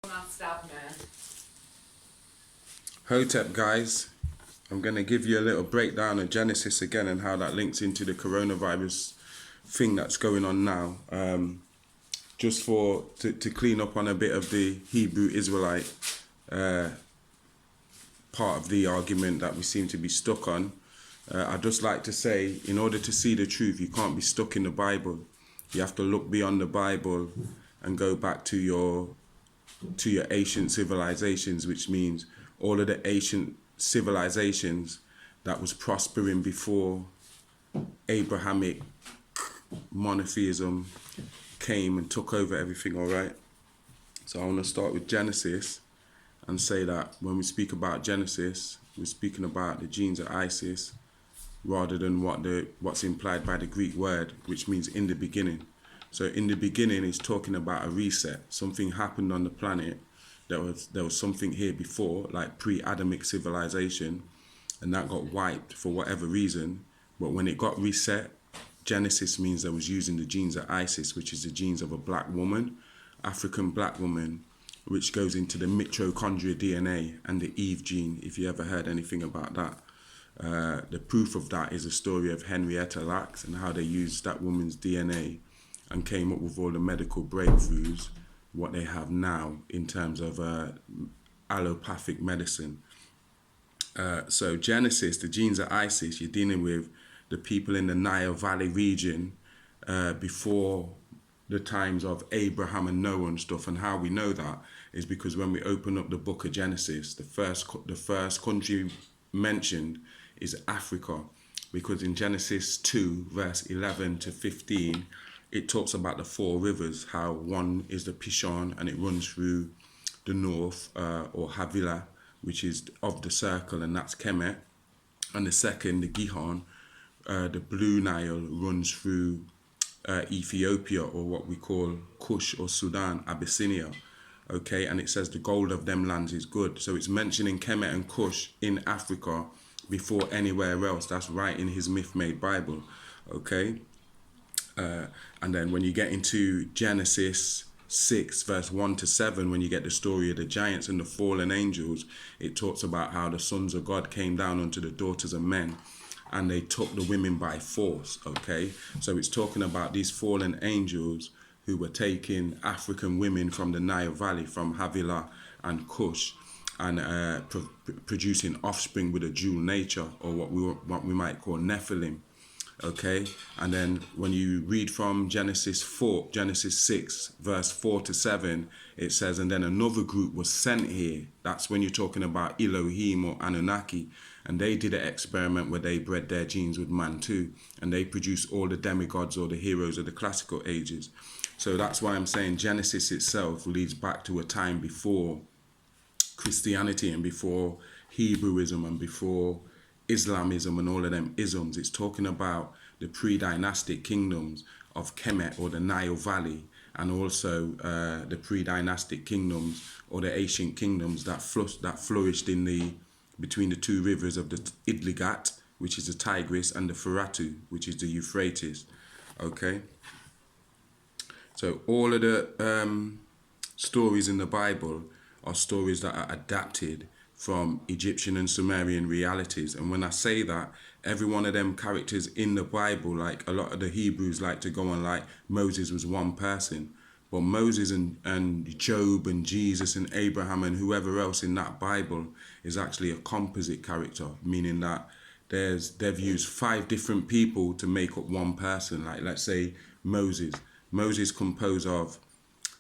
Not stop, man. Hotep, guys, I'm going to give you a little breakdown of Genesis again and how that links into the coronavirus thing that's going on now. Just to clean up on a bit of the Hebrew Israelite part of the argument that we seem to be stuck on. I'd just like to say, in order to see the truth, you can't be stuck in the Bible. You have to look beyond the Bible and go back to your ancient civilizations, which means all of the ancient civilizations that was prospering before Abrahamic monotheism came and took over everything, all right? So I want to start with Genesis and say that when we speak about Genesis, we're speaking about the genes of Isis rather than what's implied by the Greek word, which means in the beginning. So in the beginning, it's talking about a reset. Something happened on the planet. There was something here before, like pre-Adamic civilization, and that got wiped for whatever reason. But when it got reset, Genesis means they was using the genes of Isis, which is the genes of a black woman, African black woman, which goes into the mitochondria DNA and the Eve gene, if you ever heard anything about that. The proof of that is the story of Henrietta Lacks and how they used that woman's DNA and came up with all the medical breakthroughs, what they have now in terms of allopathic medicine. So Genesis, the genes of Isis, you're dealing with the people in the Nile Valley region before the times of Abraham and Noah and stuff. And how we know that is because when we open up the book of Genesis, the first country mentioned is Africa, because in Genesis 2 verse 11 to 15 it talks about the four rivers, how one is the Pishon and it runs through the north, or Havilah, which is of the circle, and that's Kemet, and the second, the Gihon, the Blue Nile, runs through Ethiopia, or what we call Kush or Sudan, Abyssinia. Okay, and it says the gold of them lands is good. So it's mentioning Kemet and Kush in Africa before anywhere else. That's right in his myth-made Bible. Okay, and then when you get into Genesis 6 verse 1 to 7, when you get the story of the giants and the fallen angels, it talks about how the sons of God came down unto the daughters of men and they took the women by force. Okay, so it's talking about these fallen angels who were taking African women from the Nile Valley, from Havilah and Kush, and producing offspring with a dual nature, or what we might call Nephilim. Okay, and then when you read from Genesis 6 verse 4 to 7, it says, and then another group was sent here. That's when you're talking about Elohim or Anunnaki, and they did an experiment where they bred their genes with man too, and they produced all the demigods or the heroes of the classical ages. So that's why I'm saying Genesis itself leads back to a time before Christianity and before Hebrewism and before Islamism and all of them isms. It's talking about the pre-dynastic kingdoms of Kemet or the Nile Valley, and also the pre-dynastic kingdoms or the ancient kingdoms that flourished in between the two rivers of the Idligat, which is the Tigris, and the Feratu, which is the Euphrates. Okay, so all of the stories in the Bible are stories that are adapted from Egyptian and Sumerian realities. And when I say that, every one of them characters in the Bible, like a lot of the Hebrews like to go on like Moses was one person, but Moses and Job and Jesus and Abraham and whoever else in that Bible is actually a composite character, meaning that they've used 5 different people to make up one person. Like, let's say Moses composed of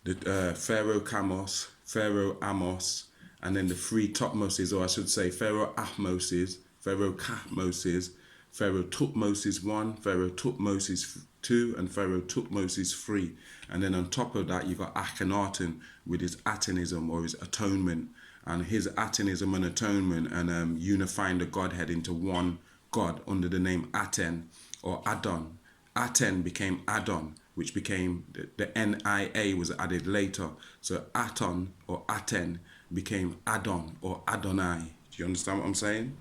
the Pharaoh Chamos, Pharaoh Amos, and then the 3 topmoses, or I should say Pharaoh Ahmoses, Pharaoh Kahmoses, Pharaoh Tutmosis 1, Pharaoh Tutmosis 2, and Pharaoh Tutmosis 3. And then on top of that, you've got Akhenaten with his Atonism or his atonement, and his Atonism and atonement, and unifying the Godhead into one God under the name Aten or Adon. Aten became Adon, which became the NIA was added later. So Aton or Aten became Adon or Adonai. Do you understand what I'm saying?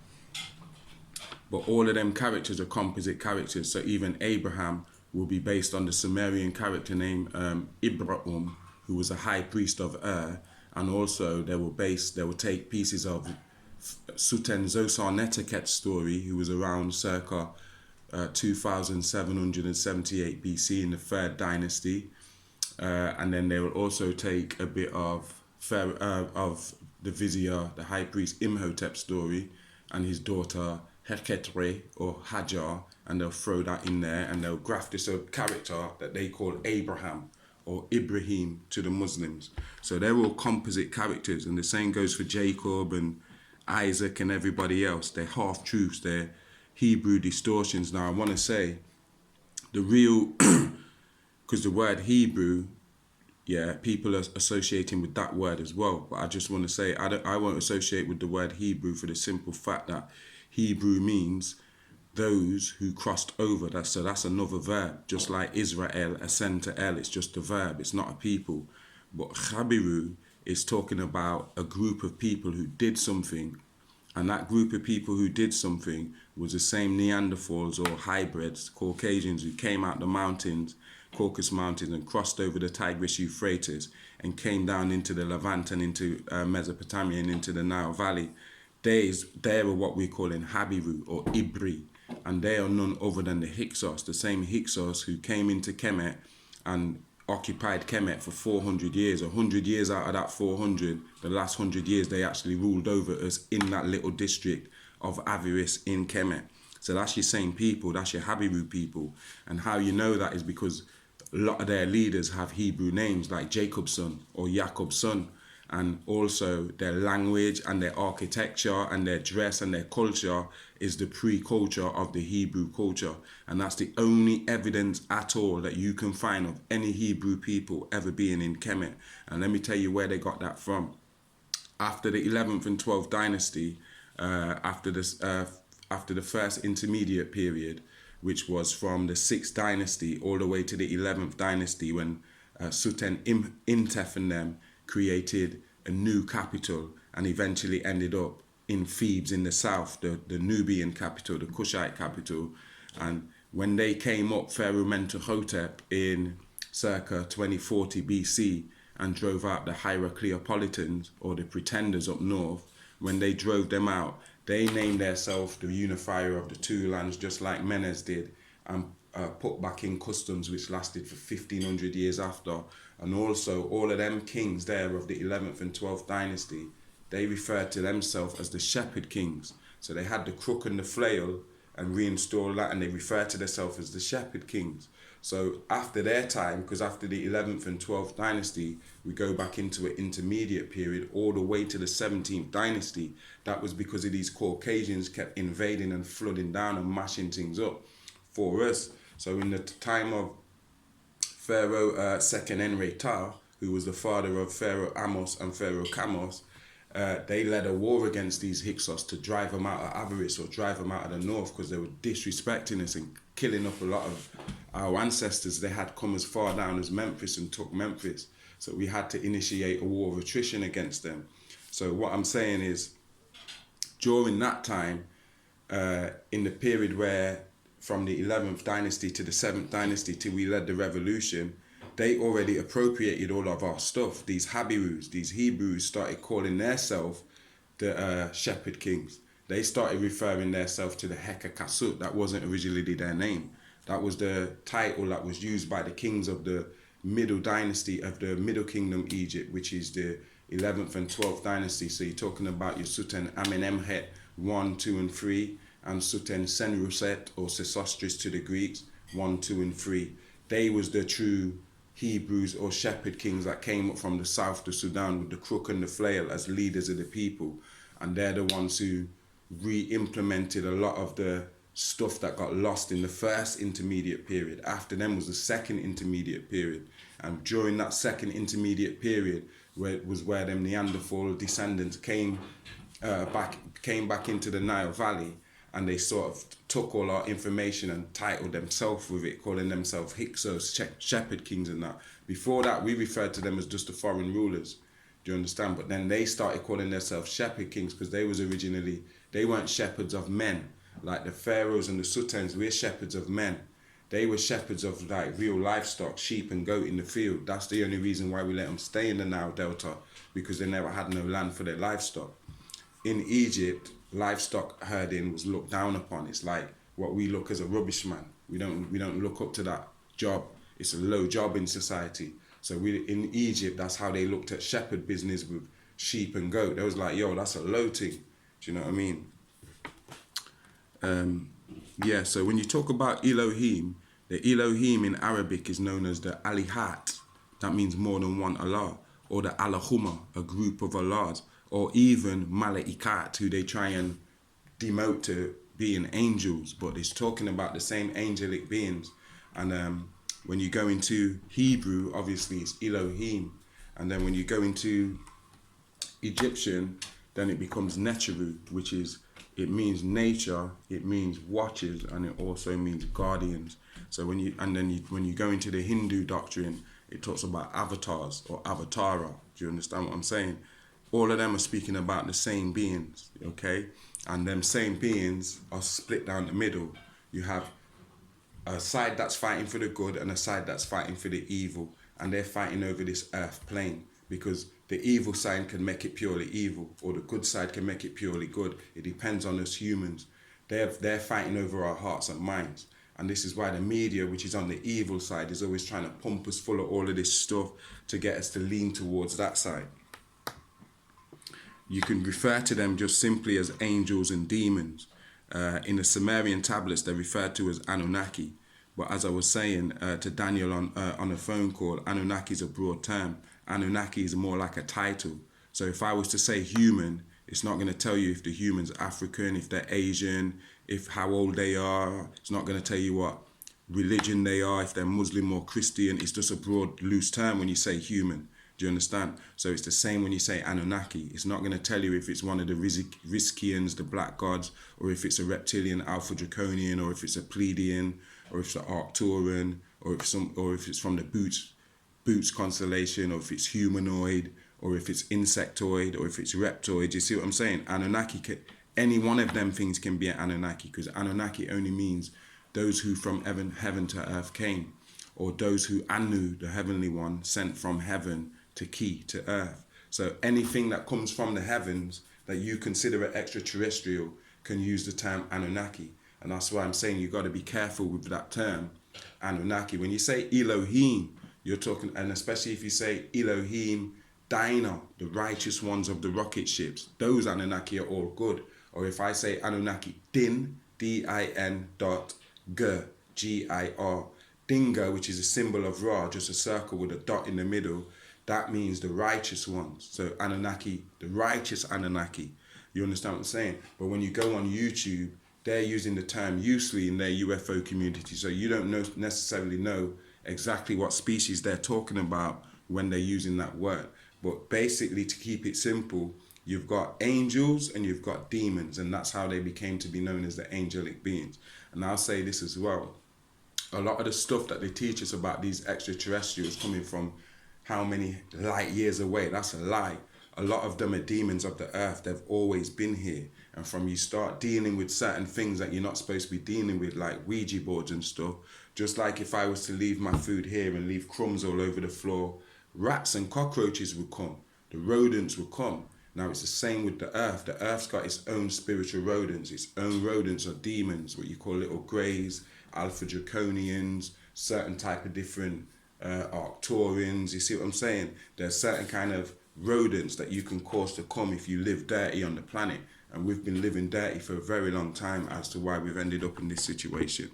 But all of them characters are composite characters. So even Abraham will be based on the Sumerian character named Ibrahim, who was a high priest of Ur, and also they will take pieces of Suten Zoser story, who was around circa 2778 BC in the third dynasty, and then they will also take a bit of the vizier, the high priest Imhotep story, and his daughter Heketre or Hajar, and they'll throw that in there, and they'll graft this character that they call Abraham or Ibrahim to the Muslims. So they're all composite characters, and the same goes for Jacob and Isaac and everybody else. They're half-truths, they're Hebrew distortions. Now I want to say the real, because the word Hebrew, yeah, people are associating with that word as well. But I just want to say I won't associate with the word Hebrew for the simple fact that Hebrew means those who crossed over. So that's another verb. Just like Israel, ascend to El, it's just a verb. It's not a people. But Chabiru is talking about a group of people who did something. And that group of people who did something was the same Neanderthals or hybrids, Caucasians, who came out the mountains, Caucasus Mountains, and crossed over the Tigris Euphrates and came down into the Levant and into Mesopotamia and into the Nile Valley. They are what we call in Habiru or Ibri, and they are none other than the Hyksos, the same Hyksos who came into Kemet and occupied Kemet for 400 years. 100 years out of that 400, the last 100 years they actually ruled over us in that little district of Avaris in Kemet. So that's your same people, that's your Habiru people. And how you know that is because a lot of their leaders have Hebrew names like Jacob's son or Jacob's son. And also their language and their architecture and their dress and their culture is the pre-culture of the Hebrew culture. And that's the only evidence at all that you can find of any Hebrew people ever being in Kemet. And let me tell you where they got that from. After the 11th and 12th dynasty, after the first intermediate period, which was from the 6th dynasty all the way to the 11th dynasty, when Suten Intef and them created a new capital and eventually ended up in Thebes in the south, the Nubian capital, the Kushite capital. And when they came up, Pharaoh Mentuhotep in circa 2040 BC and drove out the Heracleopolitans or the pretenders up north, when they drove them out, they named themselves the unifier of the two lands, just like Menes did, and put back in customs which lasted for 1500 years after. And also all of them kings there of the 11th and 12th dynasty, they referred to themselves as the shepherd kings. So they had the crook and the flail and reinstalled that, and they referred to themselves as the shepherd kings. So after their time, because after the 11th and 12th dynasty, we go back into an intermediate period all the way to the 17th dynasty. That was because of these Caucasians kept invading and flooding down and mashing things up for us. So in the time of Pharaoh Second Enreta, who was the father of Pharaoh Amos and Pharaoh Kamos, they led a war against these Hyksos to drive them out of Avaris or drive them out of the north, because they were disrespecting us and killing up a lot of our ancestors. They had come as far down as Memphis and took Memphis. So we had to initiate a war of attrition against them. So what I'm saying is, during that time, in the period where from the 11th dynasty to the 7th dynasty till we led the revolution, they already appropriated all of our stuff. These Habirus, these Hebrews started calling themselves the shepherd kings. They started referring themselves to the Hekakasut. That wasn't originally their name. That was the title that was used by the kings of the middle dynasty of the Middle Kingdom Egypt, which is the 11th and 12th dynasty. So you're talking about your Suten Amenemhet 1, 2, and 3, and Suten Senruset or Sesostris to the Greeks 1, 2, and 3. They was the true Hebrews or shepherd kings that came up from the south to Sudan with the crook and the flail as leaders of the people. And they're the ones who re-implemented a lot of the stuff that got lost in the first intermediate period. After them was the second intermediate period. And during that second intermediate period, where them Neanderthal descendants came back into the Nile Valley, and they sort of took all our information and titled themselves with it, calling themselves Hyksos, shepherd kings and that. Before that, we referred to them as just the foreign rulers. Do you understand? But then they started calling themselves shepherd kings because they weren't shepherds of men. Like the pharaohs and the sultans, we're shepherds of men. They were shepherds of like real livestock, sheep and goat in the field. That's the only reason why we let them stay in the Nile Delta, because they never had no land for their livestock. In Egypt, livestock herding was looked down upon. It's like what we look as a rubbish man. We don't look up to that job. It's a low job in society. So in Egypt, that's how they looked at shepherd business with sheep and goat. They was like, yo, that's a low thing. Do you know what I mean? Yeah, so when you talk about Elohim, the Elohim in Arabic is known as the Alihat. That means more than one Allah. Or the Allahumma, a group of Allahs. Or even Mala'ikat, who they try and demote to being angels. But it's talking about the same angelic beings. And when you go into Hebrew, obviously it's Elohim. And then when you go into Egyptian, then it becomes Neteru, which is, it means nature, it means watchers, and it also means guardians. So when you go into the Hindu doctrine, it talks about avatars or avatara. Do you understand what I'm saying? All of them are speaking about the same beings, okay? And them same beings are split down the middle. You have a side that's fighting for the good and a side that's fighting for the evil, and they're fighting over this earth plane, because the evil side can make it purely evil, or the good side can make it purely good. It depends on us humans. They're fighting over our hearts and minds. And this is why the media, which is on the evil side, is always trying to pump us full of all of this stuff to get us to lean towards that side. You can refer to them just simply as angels and demons. In the Sumerian tablets, they're referred to as Anunnaki. But as I was saying to Daniel on a phone call, Anunnaki is a broad term. Anunnaki is more like a title. So if I was to say human, it's not going to tell you if the human's African, if they're Asian, if how old they are. It's not going to tell you what religion they are, if they're Muslim or Christian. It's just a broad, loose term when you say human. Do you understand? So it's the same when you say Anunnaki. It's not going to tell you if it's one of the Rizkians, the black gods, or if it's a reptilian Alpha Draconian, or if it's a Pleiadian, or if it's an Arcturan, or if it's from the Boots constellation, or if it's humanoid, or if it's insectoid, or if it's reptoid. You see what I'm saying? Anunnaki, any one of them things can be an Anunnaki, because Anunnaki only means those who from heaven to earth came, or those who Anu, the heavenly one, sent from heaven to key to earth. So anything that comes from the heavens that you consider an extraterrestrial can use the term Anunnaki. And that's why I'm saying you got to be careful with that term, Anunnaki. When you say Elohim, you're talking, and especially if you say Elohim Dinah, the righteous ones of the rocket ships, those Anunnaki are all good. Or if I say Anunnaki Din, D-I-N .G, G-I-R, Dinga, which is a symbol of Ra, just a circle with a dot in the middle, that means the righteous ones. So Anunnaki, the righteous Anunnaki. You understand what I'm saying? But when you go on YouTube, they're using the term loosely in their UFO community. So you don't necessarily know exactly what species they're talking about when they're using that word. But basically, to keep it simple, you've got angels and you've got demons, and that's how they became to be known as the angelic beings. And I'll say this as well. A lot of the stuff that they teach us about these extraterrestrials coming from how many light years away, that's a lie. A lot of them are demons of the earth. They've always been here. And from you start dealing with certain things that you're not supposed to be dealing with, like Ouija boards and stuff, just like if I was to leave my food here and leave crumbs all over the floor, rats and cockroaches would come. The rodents would come. Now it's the same with the earth. The earth's got its own spiritual rodents. Its own rodents are demons, what you call little greys, Alpha Draconians, certain type of different Arcturians. You see what I'm saying? There's certain kind of rodents that you can cause to come if you live dirty on the planet. And we've been living dirty for a very long time as to why we've ended up in this situation.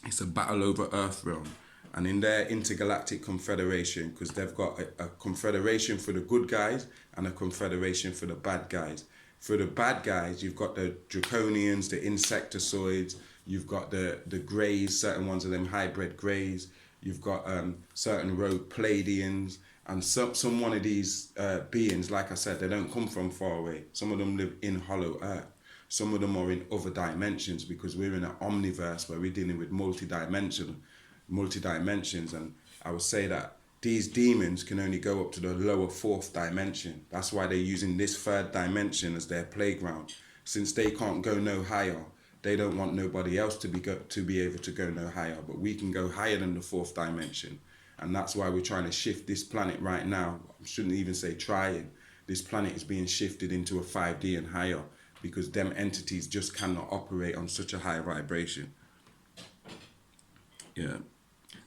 It's a battle over Earth realm. And in their intergalactic confederation, because they've got a confederation for the good guys and a confederation for the bad guys. For the bad guys, you've got the Draconians, the Insectoids, you've got the Greys, certain ones of them hybrid Greys, you've got certain rogue Pleiadians, and some one of these beings, like I said, they don't come from far away. Some of them live in hollow earth. Some of them are in other dimensions, because we're in an omniverse where we're dealing with multi-dimensions. And I would say that these demons can only go up to the lower fourth dimension. That's why they're using this third dimension as their playground. Since they can't go no higher, they don't want nobody else to be able to go no higher, but we can go higher than the fourth dimension. And that's why we're trying to shift this planet right now. I shouldn't even say trying. This planet is being shifted into a 5D and higher, because them entities just cannot operate on such a high vibration. Yeah.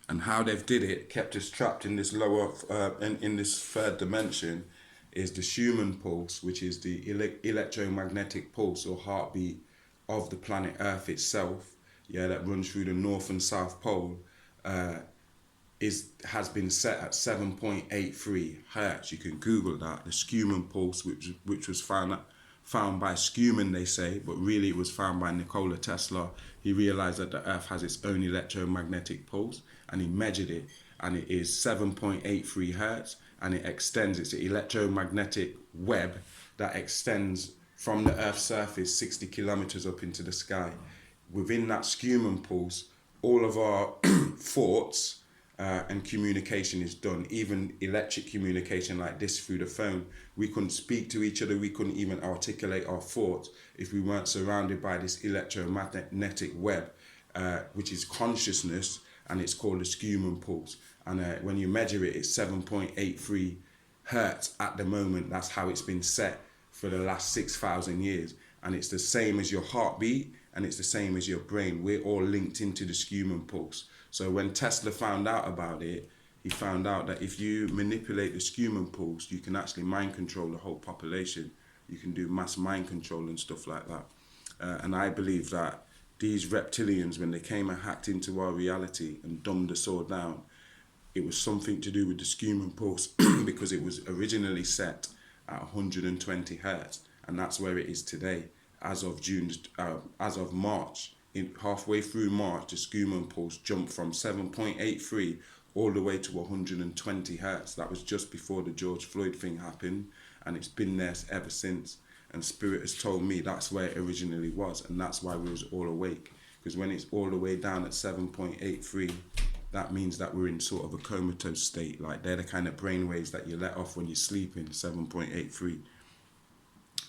And how they've did it, kept us trapped in this lower, in this third dimension, is the Schumann pulse, which is the electromagnetic pulse or heartbeat of the planet Earth itself. Yeah, that runs through the North and South Pole. Has been set at 7.83 hertz. You can Google that, the Schumann pulse, which was found by Schumann, they say, but really it was found by Nikola Tesla. He realized that the Earth has its own electromagnetic pulse, and he measured it, and it is 7.83 hertz, and it extends. It's an electromagnetic web that extends from the Earth's surface 60 kilometers up into the sky. Within that Schumann pulse, all of our thoughts and communication is done. Even electric communication like this through the phone, we couldn't speak to each other, we couldn't even articulate our thoughts if we weren't surrounded by this electromagnetic web, which is consciousness, and it's called the Schumann pulse. And when you measure it, it's 7.83 hertz at the moment. That's how it's been set for the last 6,000 years. And it's the same as your heartbeat, and it's the same as your brain. We're all linked into the Schumann pulse. So when Tesla found out about it, he found out that if you manipulate the Schumann pulse, you can actually mind control the whole population. You can do mass mind control and stuff like that. And I believe that these reptilians, when they came and hacked into our reality and dumbed us all down, it was something to do with the Schumann pulse because it was originally set at 120 hertz, and that's where it is today. As of March, halfway through March, the Schumann pulse jumped from 7.83 all the way to 120 hertz. That was just before the George Floyd thing happened, and it's been there ever since. And Spirit has told me that's where it originally was, and that's why we was all awake. Because when it's all the way down at 7.83, that means that we're in sort of a comatose state. Like, they're the kind of brainwaves that you let off when you're sleeping, 7.83.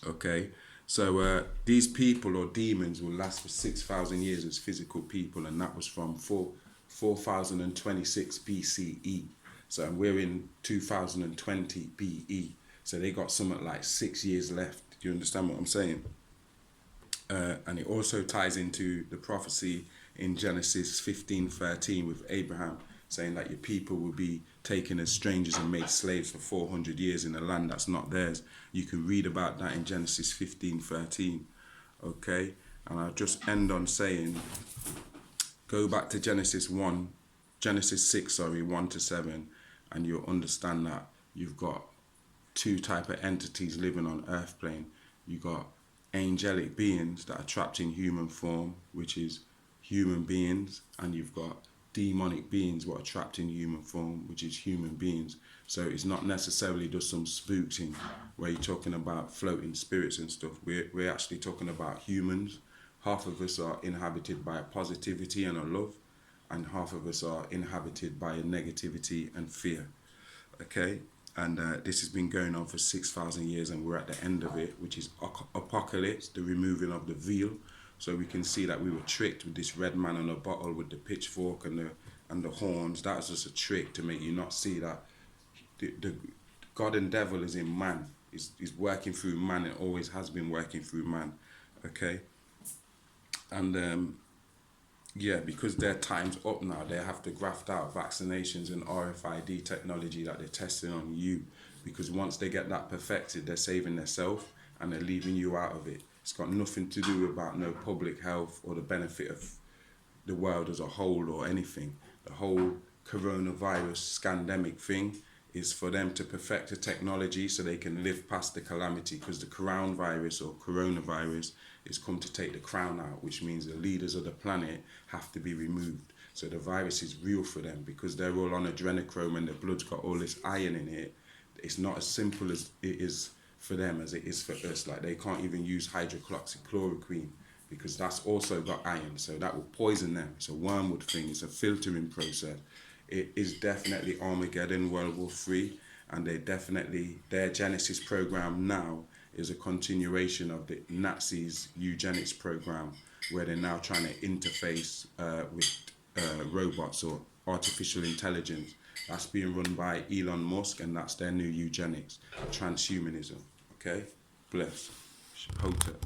Okay? So these people or demons will last for 6,000 years as physical people, and that was from 4026 BCE. So we're in 2020 BE. So they got something like 6 years left. Do you understand what I'm saying? And it also ties into the prophecy in Genesis 15:13 with Abraham, saying that your people will be taken as strangers and made slaves for 400 years in a land that's not theirs. You can read about that in Genesis 15:13. Okay? And I'll just end on saying, go back to Genesis 6, 1 to 7, and you'll understand that you've got two type of entities living on earth plane. You've got angelic beings that are trapped in human form, which is human beings, and you've got demonic beings what are trapped in human form, which is human beings. So it's not necessarily just some spooking where you're talking about floating spirits and stuff. We're actually talking about humans. Half of us are inhabited by a positivity and a love, and half of us are inhabited by a negativity and fear. Okay? And this has been going on for 6,000 years, and we're at the end of it, which is apocalypse, the removing of the veil. So we can see that we were tricked with this red man on a bottle with the pitchfork and the horns. That was just a trick to make you not see that the God and devil is in man. Is working through man. It always has been working through man. Okay? And yeah, because their time's up now, they have to graft out vaccinations and RFID technology that they're testing on you. Because once they get that perfected, they're saving themselves and they're leaving you out of it. It's got nothing to do about no public health or the benefit of the world as a whole or anything. The whole coronavirus scandemic thing is for them to perfect the technology so they can live past the calamity, because the crown virus or coronavirus is come to take the crown out, which means the leaders of the planet have to be removed. So the virus is real for them because they're all on adrenochrome and their blood's got all this iron in it. It's not as simple as it is for them as it is for us. Like, they can't even use hydroxychloroquine because that's also got iron, so that will poison them. It's a wormwood thing, it's a filtering process. It is definitely Armageddon, World War III, and their Genesis program now is a continuation of the Nazis' eugenics program. where they're now trying to interface with robots or artificial intelligence. That's being run by Elon Musk, and that's their new eugenics, transhumanism. Okay? Bless. Hotep.